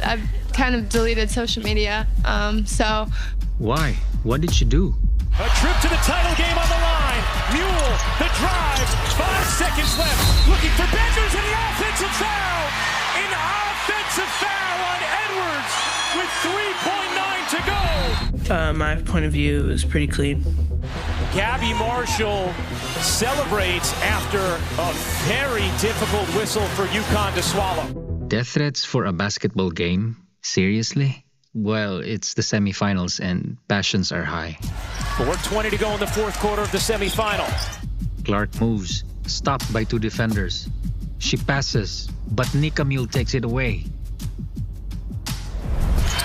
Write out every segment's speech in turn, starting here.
I've kind of deleted social media, so. Why? What did she do? A trip to the title game on the line. Mule, the drive, 5 seconds left. Looking for Beckers and the offensive foul. An offensive foul on Edwards with 3.9 to go. My point of view is pretty clean. Gabbie Marshall celebrates after a very difficult whistle for UConn to swallow. Death threats for a basketball game? Seriously? Well, it's the semifinals and passions are high. 4:20 to go in the fourth quarter of the semifinal. Clark moves, stopped by 2 defenders. She passes, but Nika Mule takes it away.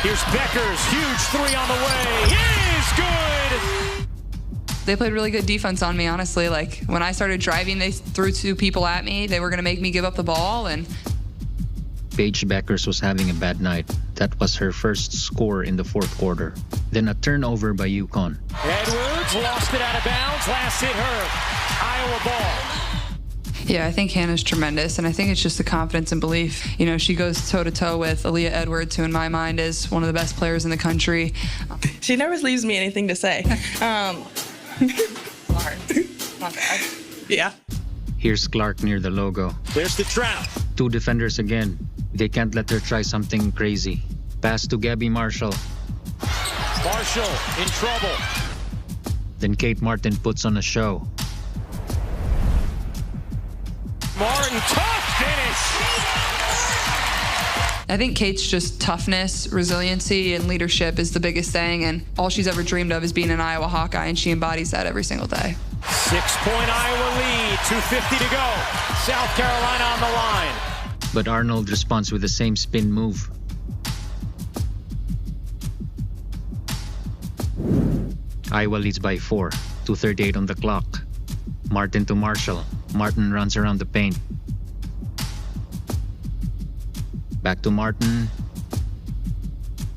Here's Beckers, huge 3 on the way. Is good! They played really good defense on me, honestly. Like, when I started driving, they threw 2 people at me. They were going to make me give up the ball, and Paige Beckers was having a bad night. That was her first score in the fourth quarter. Then a turnover by UConn. Edwards lost it out of bounds. Last hit her. Iowa ball. yeah, I think Hannah's tremendous, and I think it's just the confidence and belief. You know, she goes toe-to-toe with Aaliyah Edwards, who in my mind is one of the best players in the country. She never leaves me anything to say. Sorry. Not bad. Yeah. Here's Clark near the logo. There's the trap. 2 defenders again. They can't let her try something crazy. Pass to Gabbie Marshall. Marshall in trouble. Then Kate Martin puts on a show. Martin, tough finish. I think Kate's just toughness, resiliency, and leadership is the biggest thing, and all she's ever dreamed of is being an Iowa Hawkeye, and she embodies that every single day. 6-point Iowa lead, 2:50 to go. South Carolina on the line. But Arnold responds with the same spin move. Iowa leads by 4, 2:38 on the clock. Martin to Marshall. Martin runs around the paint. Back to Martin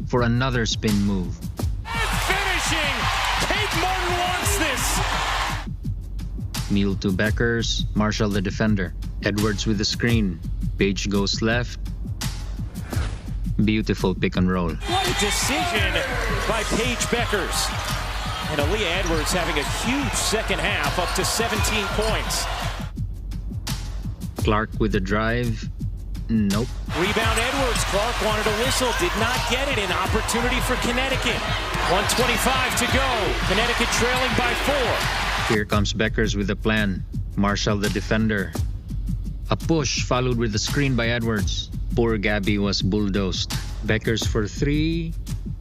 for another spin move. And finishing! Kate Martin wants this! Mule to Beckers. Marshall the defender. Edwards with the screen. Paige goes left. Beautiful pick and roll. What a decision by Paige Beckers. And Aaliyah Edwards having a huge second half, up to 17 points. Clark with the drive. Nope. Rebound Edwards. Clark wanted a whistle, did not get it. An opportunity for Connecticut. 1:25 to go. Connecticut trailing by 4. Here comes Beckers with the plan. Marshall the defender. A push followed with a screen by Edwards. Poor Gabbie was bulldozed. Beckers for 3.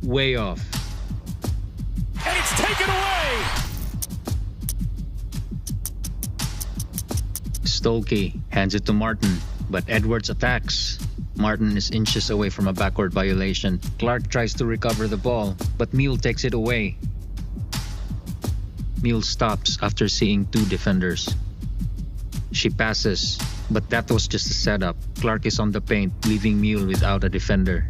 Way off. And it's taken away! Stolke hands it to Martin, but Edwards attacks. Martin is inches away from a backward violation. Clark tries to recover the ball, but Mule takes it away. Mule stops after seeing 2 defenders. She passes, but that was just a setup. Clark is on the paint, leaving Mule without a defender.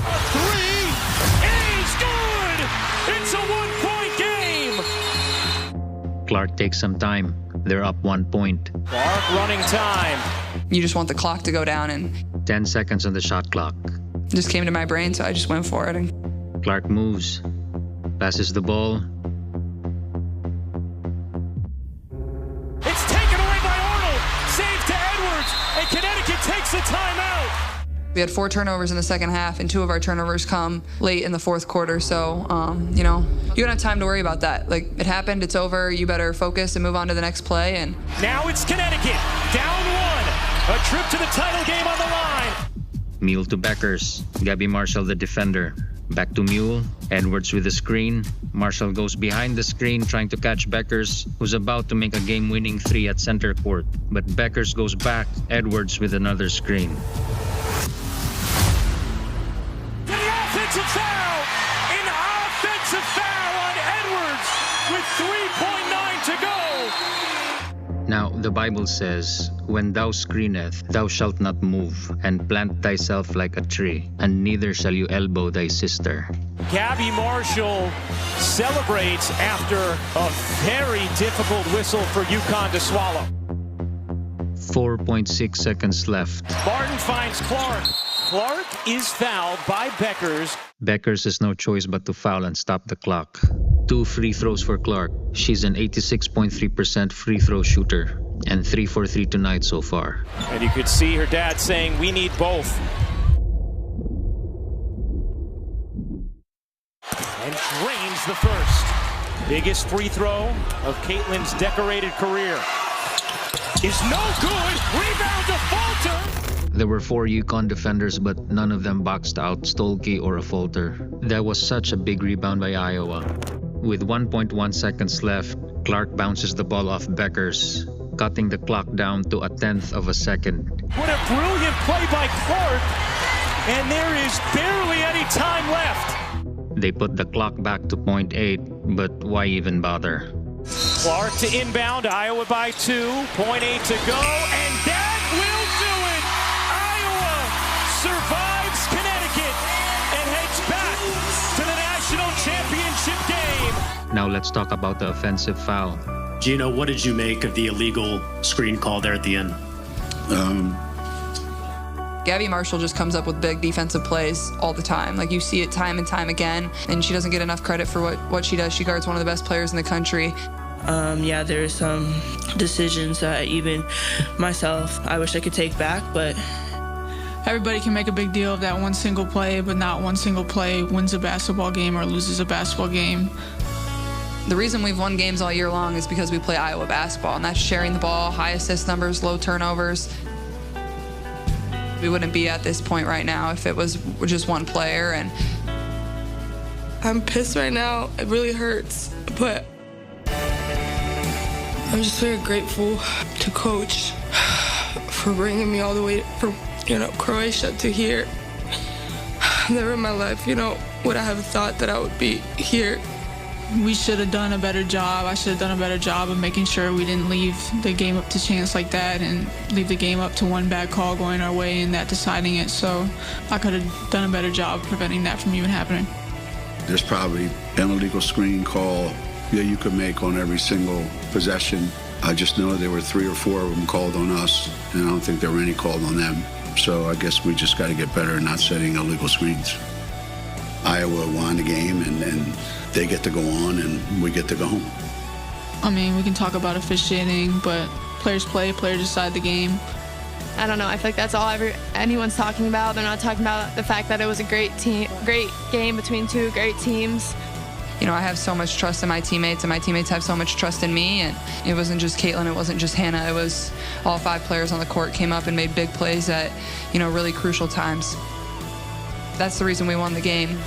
A 3 is good! It's a 1-point game! Clark takes some time. They're up 1 point. Clark running time. You just want the clock to go down, and 10 seconds on the shot clock. it just came to my brain, so I just went for it. And Clark moves, passes the ball. It's taken away by Arnold. Save to Edwards. And Connecticut takes the timeout. we had 4 turnovers in the second half, and 2 of our turnovers come late in the fourth quarter. So, you know, you don't have time to worry about that. Like, it happened, it's over. You better focus and move on to the next play. And Now it's Connecticut. Down 1. A trip to the title game on the line. Mule to Beckers. Gabbie Marshall the defender. Back to Mule. Edwards with the screen. Marshall goes behind the screen trying to catch Beckers, who's about to make a game-winning 3 at center court. But Beckers goes back. Edwards with another screen. The offensive foul. An offensive foul on Edwards with 3.9 to go. Now, the Bible says, "When thou screeneth, thou shalt not move, and plant thyself like a tree, and neither shall you elbow thy sister." Gabbie Marshall celebrates after a very difficult whistle for UConn to swallow. 4.6 seconds left. Martin finds Clark. Clark is fouled by Beckers. Beckers has no choice but to foul and stop the clock. 2 free throws for Clark. She's an 86.3% free throw shooter and 3 for 3 tonight so far. And you could see her dad saying, we need both. And drains the first. Biggest free throw of Caitlin's decorated career. Is no good. Rebound to Falter. There were 4 UConn defenders, but none of them boxed out Stolke or a Falter. That was such a big rebound by Iowa. With 1.1 seconds left, Clark bounces the ball off Beckers, cutting the clock down to 1/10 of a second. What a brilliant play by Clark. And there is barely any time left. They put the clock back to 0.8, but why even bother? Clark to inbound, Iowa by 2, 0.8 to go, and that will do it! Iowa survives Connecticut and heads back to the national championship game. Now let's talk about the offensive foul. Gino, what did you make of the illegal screen call there at the end? Gabbie Marshall just comes up with big defensive plays all the time. Like, you see it time and time again, and she doesn't get enough credit for what she does. She guards one of the best players in the country. Yeah, there's some decisions that even myself, I wish I could take back, but everybody can make a big deal of that one single play, but not one single play wins a basketball game or loses a basketball game. The reason we've won games all year long is because we play Iowa basketball, and that's sharing the ball, high assist numbers, low turnovers. We wouldn't be at this point right now if it was just one player. And I'm pissed right now. It really hurts, but I'm just very grateful to Coach for bringing me all the way from, Croatia to here. Never in my life, would I have thought that I would be here. We should have done a better job. I should have done a better job of making sure we didn't leave the game up to chance like that and leave the game up to one bad call going our way and that deciding it. So I could have done a better job preventing that from even happening. There's probably an illegal screen call that you could make on every single possession. I just know there were 3 or 4 of them called on us, and I don't think there were any called on them. So I guess we just got to get better at not setting illegal screens. Iowa won the game, and they get to go on, and we get to go home. I mean, we can talk about officiating, but players play, players decide the game. I don't know. I feel like that's all anyone's talking about. They're not talking about the fact that it was a great game between 2 great teams. I have so much trust in my teammates, and my teammates have so much trust in me. And it wasn't just Caitlin, it wasn't just Hannah. It was all 5 players on the court came up and made big plays at, really crucial times. That's the reason we won the game.